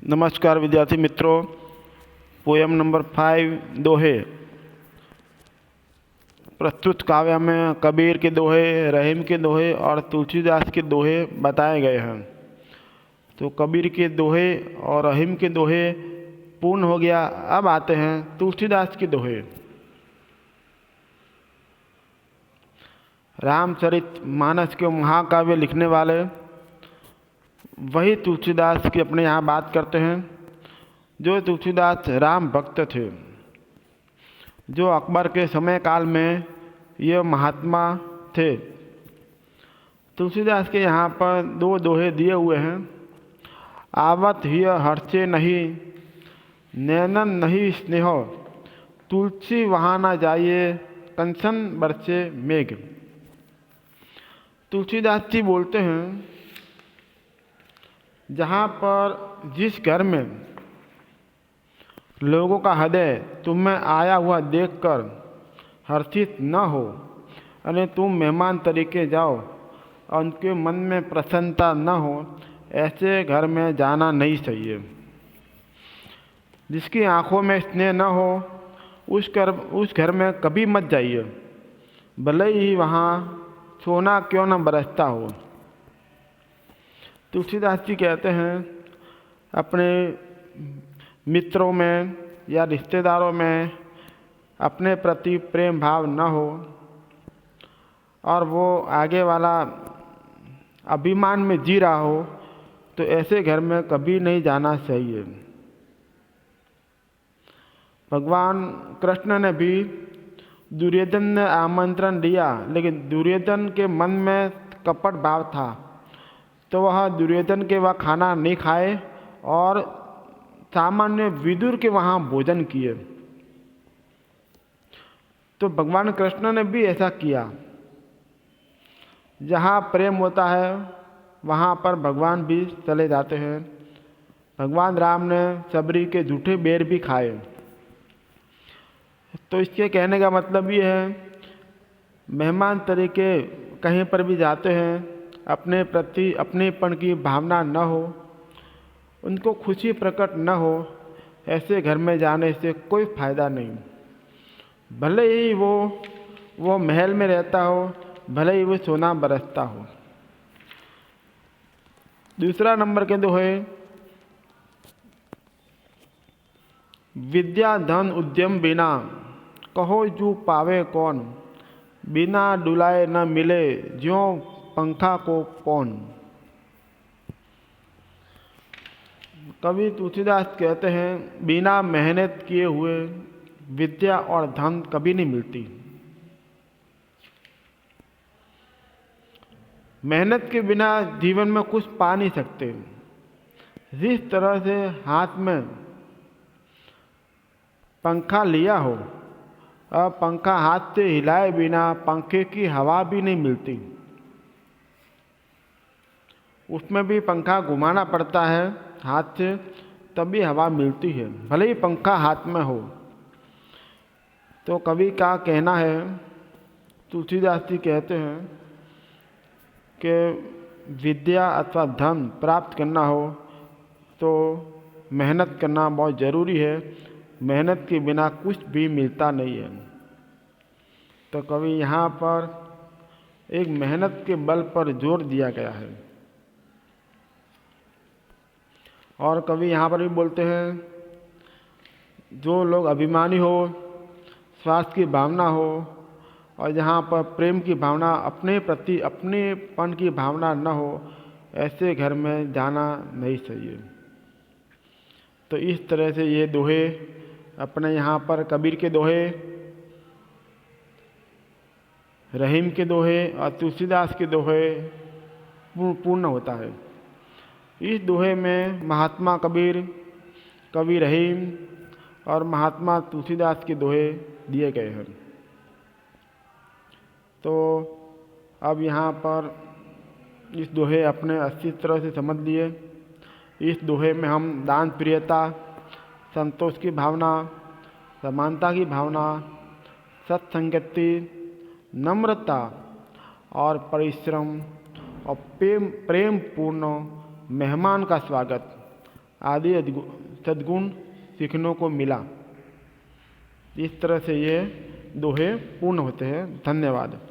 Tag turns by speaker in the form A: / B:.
A: नमस्कार विद्यार्थी मित्रों, पोयम नंबर 5 दोहे। प्रस्तुत काव्य में कबीर के दोहे, रहीम के दोहे और तुलसीदास के दोहे बताए गए हैं। तो कबीर के दोहे और रहीम के दोहे पूर्ण हो गया। अब आते हैं तुलसीदास के दोहे। रामचरितमानस के महाकाव्य लिखने वाले वही तुलसीदास की अपने यहाँ बात करते हैं। जो तुलसीदास राम भक्त थे, जो अकबर के समय काल में ये महात्मा थे। तुलसीदास के यहाँ पर दो दोहे दिए हुए हैं। आवत हिय हर्षे नहीं, नैनन नहीं स्नेह, तुलसी वहाँ न जाइए, कंसन बरसे मेघ। तुलसीदास जी बोलते हैं, जहाँ पर जिस घर में लोगों का हृदय तुम्हें आया हुआ देखकर हर्षित न हो, अरे तुम मेहमान तरीके जाओ और उनके मन में प्रसन्नता न हो, ऐसे घर में जाना नहीं चाहिए। जिसकी आंखों में स्नेह न हो, उस घर में कभी मत जाइए, भले ही वहाँ सोना क्यों न बरसता हो। तुलसीदास जी कहते हैं, अपने मित्रों में या रिश्तेदारों में अपने प्रति प्रेम भाव न हो और वो आगे वाला अभिमान में जी रहा हो, तो ऐसे घर में कभी नहीं जाना चाहिए। भगवान कृष्ण ने भी दुर्योधन ने आमंत्रण दिया, लेकिन दुर्योधन के मन में कपट भाव था, तो वह दुर्योधन के वह खाना नहीं खाए और सामान्य विदुर के वहाँ भोजन किए। तो भगवान कृष्ण ने भी ऐसा किया। जहाँ प्रेम होता है वहाँ पर भगवान भी चले जाते हैं। भगवान राम ने सबरी के झूठे बेर भी खाए। तो इसके कहने का मतलब ये है, मेहमान तरीके कहीं पर भी जाते हैं, अपने प्रति अपनेपन की भावना न हो, उनको खुशी प्रकट न हो, ऐसे घर में जाने से कोई फ़ायदा नहीं। भले ही वो महल में रहता हो, भले ही वो सोना बरसता हो। दूसरा नंबर के दोहे, विद्या धन उद्यम बिना, कहो जू पावे कौन, बिना डुलाए न मिले, ज्यों पंखा को पौन। कवि तुलसीदास कहते हैं, बिना मेहनत किए हुए विद्या और धन कभी नहीं मिलती। मेहनत के बिना जीवन में कुछ पा नहीं सकते। जिस तरह से हाथ में पंखा लिया हो, अब पंखा हाथ से हिलाए बिना पंखे की हवा भी नहीं मिलती। उसमें भी पंखा घुमाना पड़ता है हाथ से, तभी हवा मिलती है, भले ही पंखा हाथ में हो। तो कवि का कहना है, तुलसीदास जी कहते हैं कि विद्या अथवा धन प्राप्त करना हो तो मेहनत करना बहुत ज़रूरी है। मेहनत के बिना कुछ भी मिलता नहीं है। तो कवि यहाँ पर एक मेहनत के बल पर जोर दिया गया है। और कवि यहाँ पर भी बोलते हैं, जो लोग अभिमानी हो, स्वार्थ की भावना हो और जहाँ पर प्रेम की भावना, अपने प्रति अपनेपन की भावना न हो, ऐसे घर में जाना नहीं चाहिए। तो इस तरह से ये दोहे अपने यहाँ पर कबीर के दोहे, रहीम के दोहे और तुलसीदास के दोहे पूर्ण होता है। इस दोहे में महात्मा कबीर, कवि रहीम और महात्मा तुलसीदास के दोहे दिए गए हैं। तो अब यहाँ पर इस दोहे अपने अच्छी तरह से समझ लिए। इस दोहे में हम दान प्रियता, संतोष की भावना, समानता की भावना, सत्संगति, नम्रता और परिश्रम और प्रेम पूर्ण मेहमान का स्वागत आदि सद्गुण सीखने को मिला। इस तरह से ये दोहे पूर्ण होते हैं। धन्यवाद।